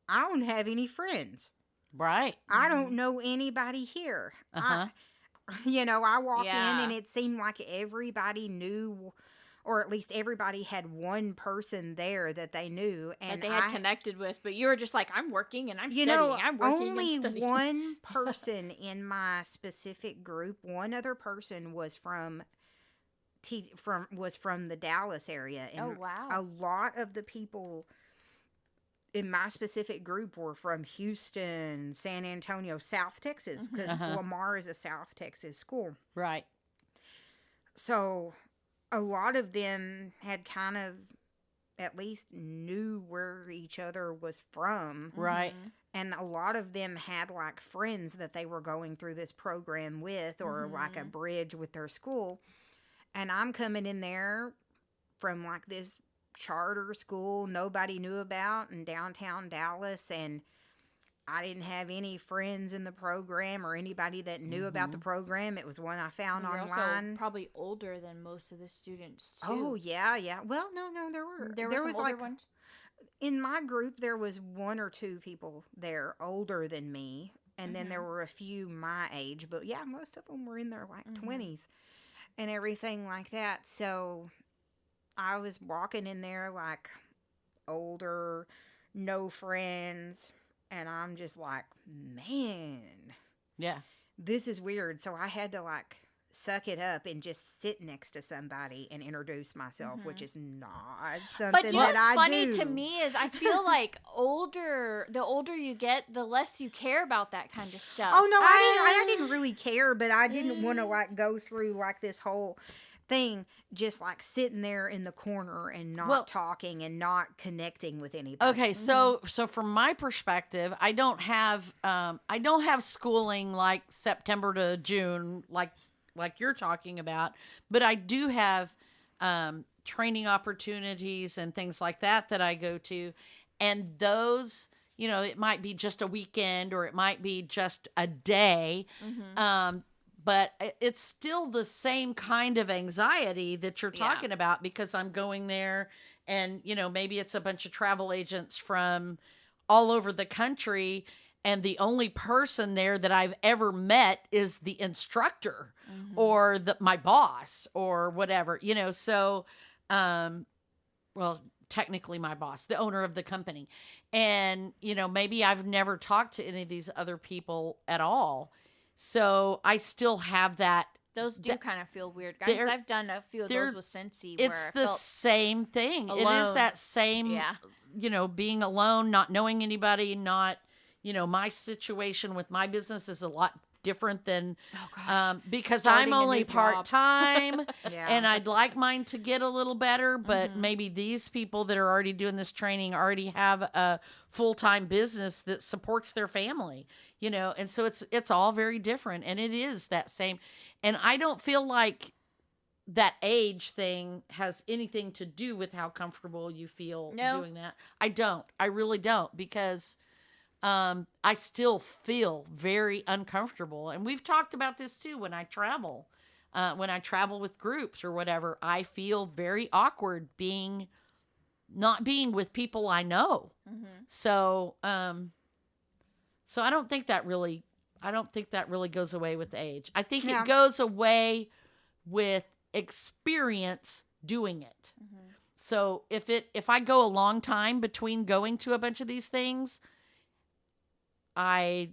I don't have any friends. Right. I don't know anybody here. Uh-huh. I walk in Yeah. and it seemed like everybody knew, or at least everybody had one person there that they knew, and That they had connected with, but you were just like, I'm working and I'm studying. I'm working only and studying. one person in my specific group, one other person was from the Dallas area, and Oh, wow. a lot of the people in my specific group were from Houston, San Antonio, South Texas, because Uh-huh. Lamar is a South Texas school. Right. So a lot of them had kind of at least knew where each other was from. Right. Mhm. And a lot of them had like friends that they were going through this program with, or like a bridge with their school. And I'm coming in there from like this charter school nobody knew about in downtown Dallas, and I didn't have any friends in the program or anybody that knew about the program. It was one I found You're online. also probably older than most of the students too. Oh yeah. Well, no, there there were was some older like ones. in my group there was one or two people there older than me, and then there were a few my age. But yeah, most of them were in their like 20s and everything like that. So I was walking in there like older, no friends. And I'm just like, man, Yeah. this is weird. So I had to like suck it up and just sit next to somebody and introduce myself, which is not something But that what's I funny do. to me is I feel like the older you get, the less you care about that kind of stuff. Oh no, I didn't really care, but I didn't want to Mm. like go through like this whole thing, just like sitting there in the corner and not Well- talking and not connecting with anybody. Okay, so from my perspective, I don't have schooling like September to June like you're talking about, but I do have training opportunities and things like that I go to, and those, it might be just a weekend or it might be just a day. But it's still the same kind of anxiety that you're Yeah. talking about, because I'm going there and, maybe it's a bunch of travel agents from all over the country, and the only person there that I've ever met is the instructor or my boss or whatever, so well, technically my boss, the owner of the company. And, maybe I've never talked to any of these other people at all. So I still have that. Those do kind of feel weird, guys. I've done a few of those with Scentsy where it's I the felt same thing. alone. It is that same, being alone, not knowing anybody, not, my situation with my business is a lot different than because Starting I'm a only new job. part-time Yeah. and I'd like mine to get a little better, but maybe these people that are already doing this training already have a full-time business that supports their family, and so it's all very different, and it is that same. And I don't feel like that age thing has anything to do with how comfortable you feel doing that. I really don't, because I still feel very uncomfortable. And we've talked about this too when I travel. When I travel with groups or whatever, I feel very awkward not being with people I know. So I don't think that really goes away with age. I think it goes away with experience doing it. So if I go a long time between going to a bunch of these things, I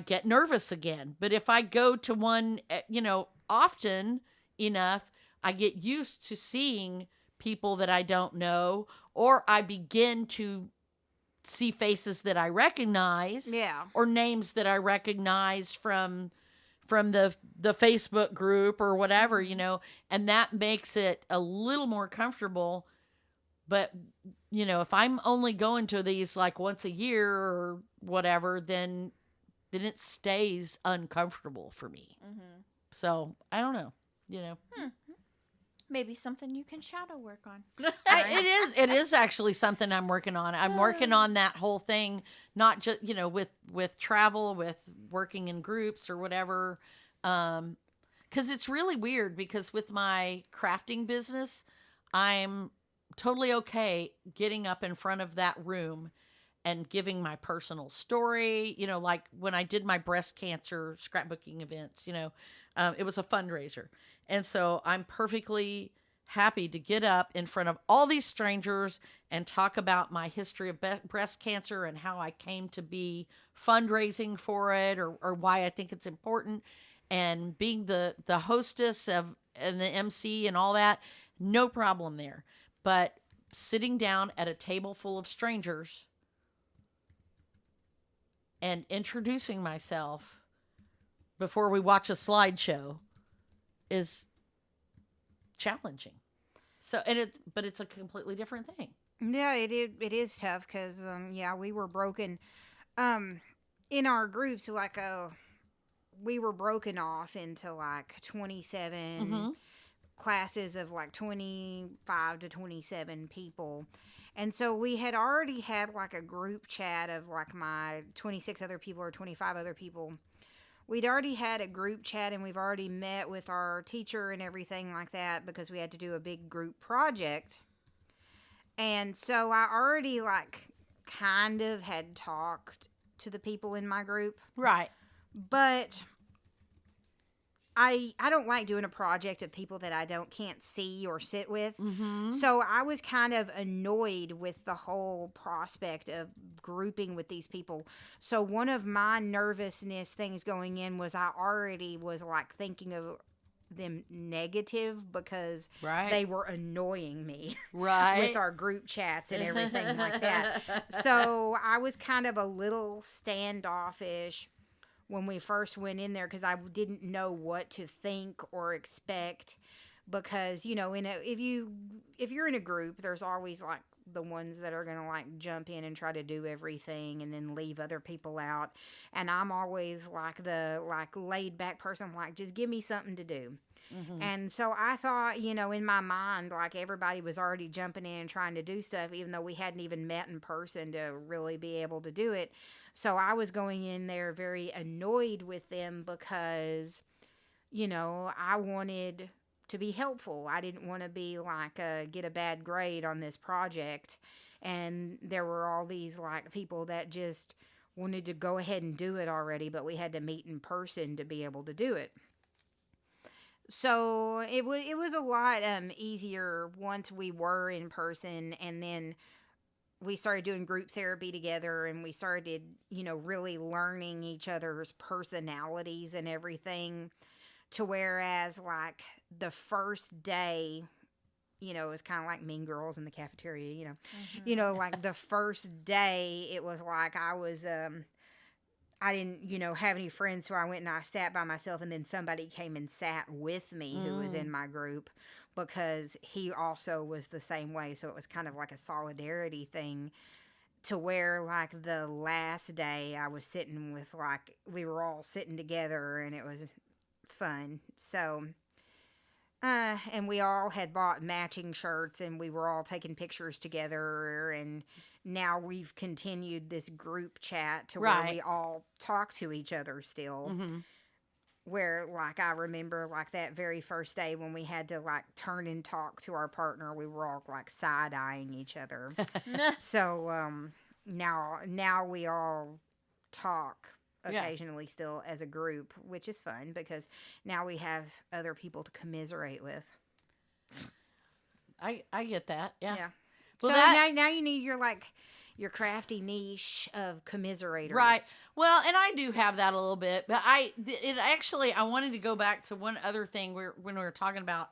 get nervous again. But if I go to one, often enough, I get used to seeing people that I don't know, or I begin to see faces that I recognize, or names that I recognize from the Facebook group or whatever, and that makes it a little more comfortable. But if I'm only going to these like once a year or whatever, then it stays uncomfortable for me. So I don't know, maybe something you can shadow work on. It is actually something I'm working on. I'm working on that whole thing, not just, with travel, with working in groups or whatever. 'Cause it's really weird, because with my crafting business, I'm totally okay getting up in front of that room and giving my personal story, like when I did my breast cancer scrapbooking events, it was a fundraiser. And so I'm perfectly happy to get up in front of all these strangers and talk about my history of breast cancer and how I came to be fundraising for it, or why I think it's important, and being the hostess and the MC and all that. No problem there. But sitting down at a table full of strangers and introducing myself before we watch a slideshow is challenging. So, but it's a completely different thing. Yeah, it is tough, because we were broken in our groups. Like we were broken off into like 27 classes of like 25 to 27 people. And so we had already had like a group chat of like my 26 other people or 25 other people. We'd already had a group chat, and we've already met with our teacher and everything like that, because we had to do a big group project. And so I already like kind of had talked to the people in my group. Right. But I don't like doing a project of people that I can't see or sit with. So I was kind of annoyed with the whole prospect of grouping with these people. So one of my nervousness things going in was I already was like thinking of them negative, because they were annoying me with our group chats and everything like that. So I was kind of a little standoffish when we first went in there, because I didn't know what to think or expect, because if you're in a group, there's always like the ones that are gonna like jump in and try to do everything and then leave other people out, and I'm always like the laid back person, like, just give me something to do. And so I thought, in my mind, like everybody was already jumping in and trying to do stuff, even though we hadn't even met in person to really be able to do it. So I was going in there very annoyed with them, because, I wanted to be helpful. I didn't want to be like, get a bad grade on this project. And there were all these like people that just wanted to go ahead and do it already, but we had to meet in person to be able to do it. So it was a lot easier once we were in person, and then we started doing group therapy together, and we started, really learning each other's personalities and everything, to whereas like the first day, it was kind of like Mean Girls in the cafeteria, like the first day it was like I didn't, have any friends, so I went and I sat by myself, and then somebody came and sat with me who was in my group, because he also was the same way. So it was kind of like a solidarity thing, to where like the last day I was sitting with, like, we were all sitting together, and it was fun. So, and we all had bought matching shirts, and we were all taking pictures together, and now we've continued this group chat to where we all talk to each other still. Mm-hmm. Where, like, I remember, like, that very first day when we had to, like, turn and talk to our partner, we were all, like, side-eyeing each other. So, now we all talk occasionally still as a group, which is fun, because now we have other people to commiserate with. I get that. Yeah. Well, so now you need your crafty niche of commiserators. Right. Well, and I do have that a little bit, but I wanted to go back to one other thing when we were talking about,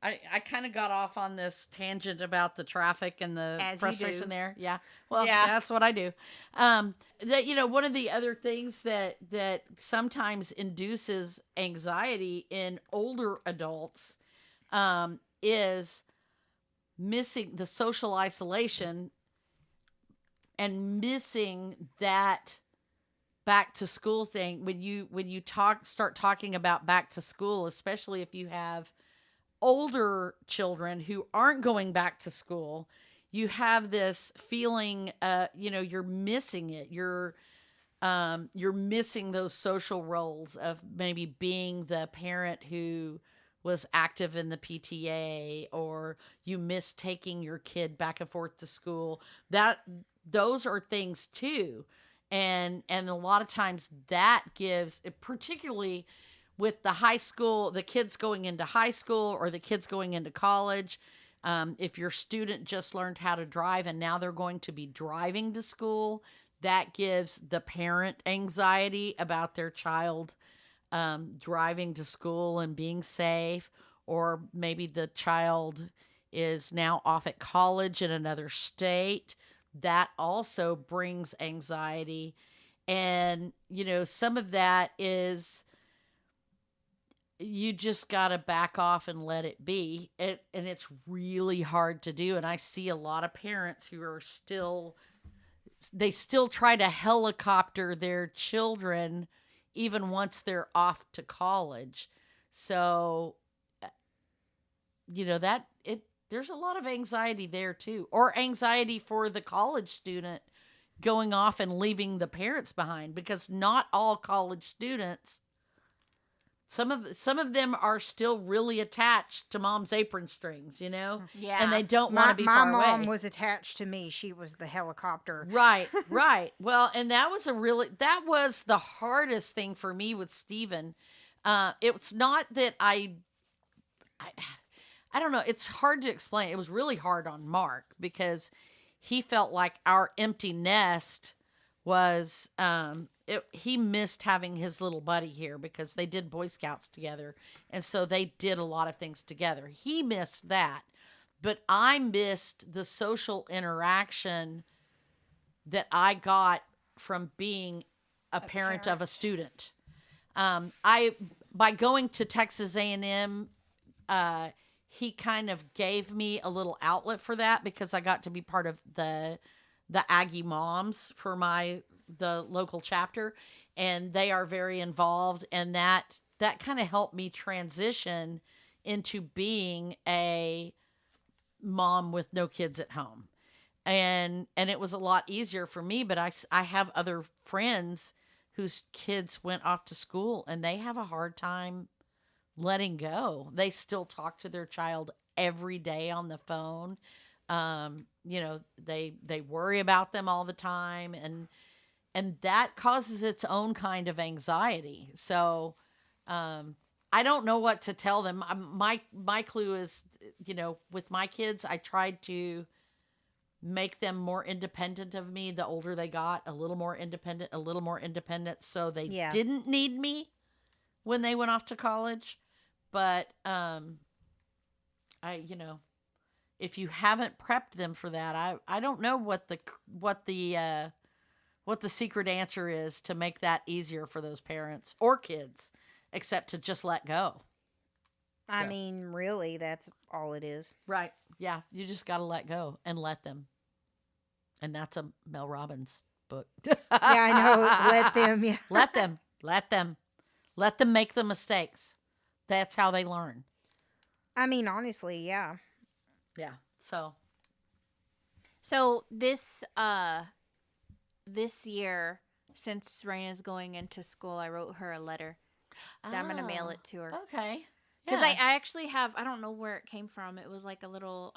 I kind of got off on this tangent about the traffic and the frustration there. Yeah. Well, that's what I do. That, one of the other things that sometimes induces anxiety in older adults, is missing the social isolation and missing that back to school thing. When you start talking about back to school, especially if you have older children who aren't going back to school, you have this feeling, you're missing it. You're missing those social roles of maybe being the parent who was active in the PTA, or you miss taking your kid back and forth to school. Those are things too. And a lot of times that gives, particularly with the kids going into high school or the kids going into college, if your student just learned how to drive and now they're going to be driving to school, that gives the parent anxiety about their child driving to school and being safe. Or maybe the child is now off at college in another state. That also brings anxiety. And, some of that is, you just got to back off and let it be. And it's really hard to do. And I see a lot of parents who are still try to helicopter their children even once they're off to college. So, there's a lot of anxiety there too, or anxiety for the college student going off and leaving the parents behind, because not all college students, some of them are still really attached to mom's apron strings, Yeah. and they don't want to be far away. My mom was attached to me. She was the helicopter. Right. Well, and that was the hardest thing for me with Steven. It's not that I don't know. It's hard to explain. It was really hard on Mark, because he felt like our empty nest was, he missed having his little buddy here, because they did Boy Scouts together. And so they did a lot of things together. He missed that, but I missed the social interaction that I got from being a parent of a student. By going to Texas A&M, he kind of gave me a little outlet for that, because I got to be part of the Aggie Moms for the local chapter, and they are very involved, and that kind of helped me transition into being a mom with no kids at home. And it was a lot easier for me, but I have other friends whose kids went off to school, and they have a hard time letting go. They still talk to their child every day on the phone. They worry about them all the time. And that causes its own kind of anxiety. So, I don't know what to tell them. My clue is, with my kids, I tried to make them more independent of me. The older they got, a little more independent, so they Yeah. didn't need me when they went off to college. But if you haven't prepped them for that, I don't know what the secret answer is to make that easier for those parents or kids, except to just let go. I So. mean, really, that's all it is. Right. Yeah. You just got to let go and let them. And that's a Mel Robbins book. Yeah, I know. Let them. Yeah. Let them. Let them make the mistakes. That's how they learn. I mean, honestly, yeah. Yeah. So this year, since Raina's going into school, I wrote her a letter that I'm gonna mail it to her. Okay. Because I actually have, I don't know where it came from. It was like a little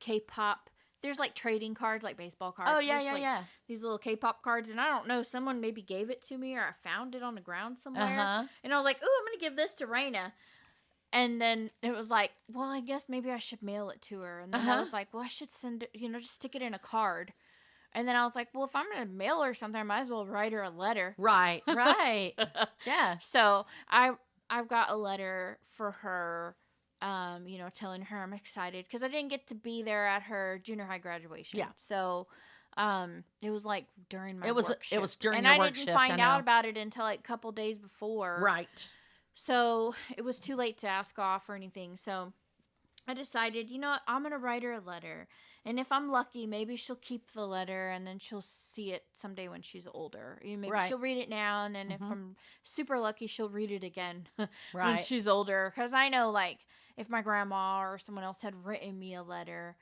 K-pop. There's like trading cards, like baseball cards. Oh, yeah, There's, yeah. These little K-pop cards. And I don't know, someone maybe gave it to me or I found it on the ground somewhere. Uh-huh. And I was like, ooh, I'm going to give this to Raina. And then it was like, well, I guess maybe I should mail it to her. And then I was like, well, I should send it, just stick it in a card. And then I was like, well, if I'm going to mail her something, I might as well write her a letter. Right. Yeah. So I've got a letter for her, telling her I'm excited because I didn't get to be there at her junior high graduation. Yeah. So, it was like during my It was work shift. during and your I work didn't shift, find I know. out about it until like a couple days before. Right. So it was too late to ask off or anything. So I decided, what, I'm going to write her a letter. And if I'm lucky, maybe she'll keep the letter and then she'll see it someday when she's older. Maybe Right. she'll read it now. And then if I'm super lucky, she'll read it again when Right. she's older. Because I know, like, if my grandma or someone else had written me a letter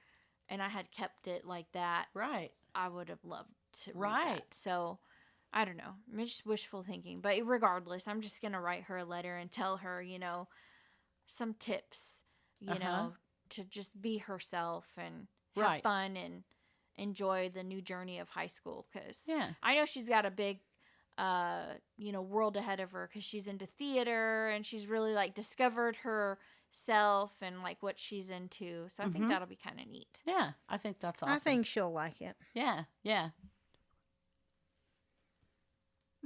and I had kept it like that, Right. I would have loved to read Right. that. So I don't know. It's just wishful thinking. But regardless, I'm just going to write her a letter and tell her, some tips, to just be herself and have Right. fun and enjoy the new journey of high school. Because Yeah. I know she's got a big, world ahead of her because she's into theater and she's really, like, discovered herself and, like, what she's into. So I think that'll be kind of neat. Yeah. I think that's awesome. I think she'll like it. Yeah. Yeah.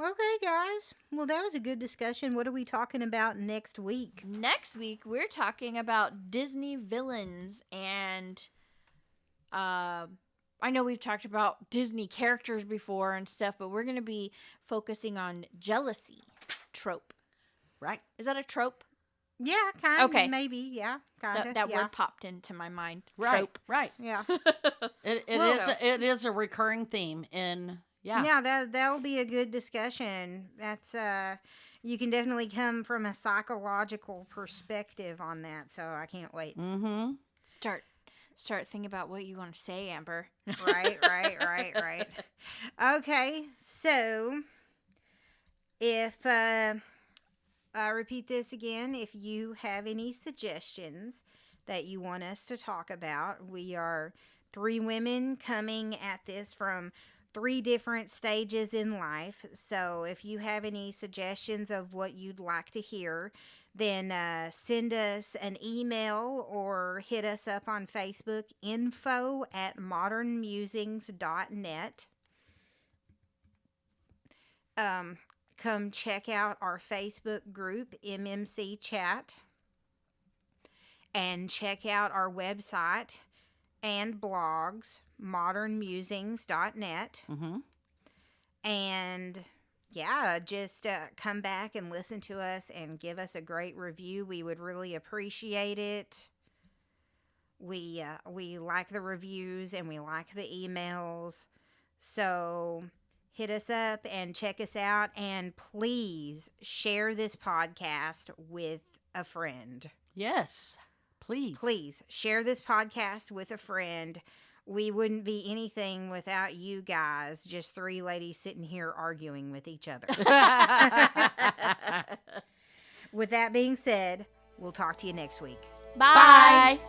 Okay, guys. Well, that was a good discussion. What are we talking about next week? Next week, we're talking about Disney villains, and I know we've talked about Disney characters before and stuff, but we're going to be focusing on jealousy trope. Right. Is that a trope? Yeah, kind of. Okay. Maybe. Yeah, kind of. That yeah. word popped into my mind. Right. Trope. Right. Yeah. It is a recurring theme in. Yeah. Yeah, that'll be a good discussion. That's you can definitely come from a psychological perspective on that, so I can't wait. Mm-hmm. Start thinking about what you want to say, Amber. Right. Okay, so if I repeat this again, if you have any suggestions that you want us to talk about, we are 3 women coming at this from 3 different stages in life. So if you have any suggestions of what you'd like to hear, then send us an email or hit us up on Facebook, info@modernmusings.net. Come check out our Facebook group, MMC Chat, and check out our website and blogs, modernmusings.net. Mm-hmm. And yeah, just come back and listen to us and give us a great review. We would really appreciate it. We like the reviews and we like the emails. So hit us up and check us out. And please share this podcast with a friend. Yes. Please. Please share this podcast with a friend. We wouldn't be anything without you guys, just 3 ladies sitting here arguing with each other. With that being said, we'll talk to you next week. Bye. Bye.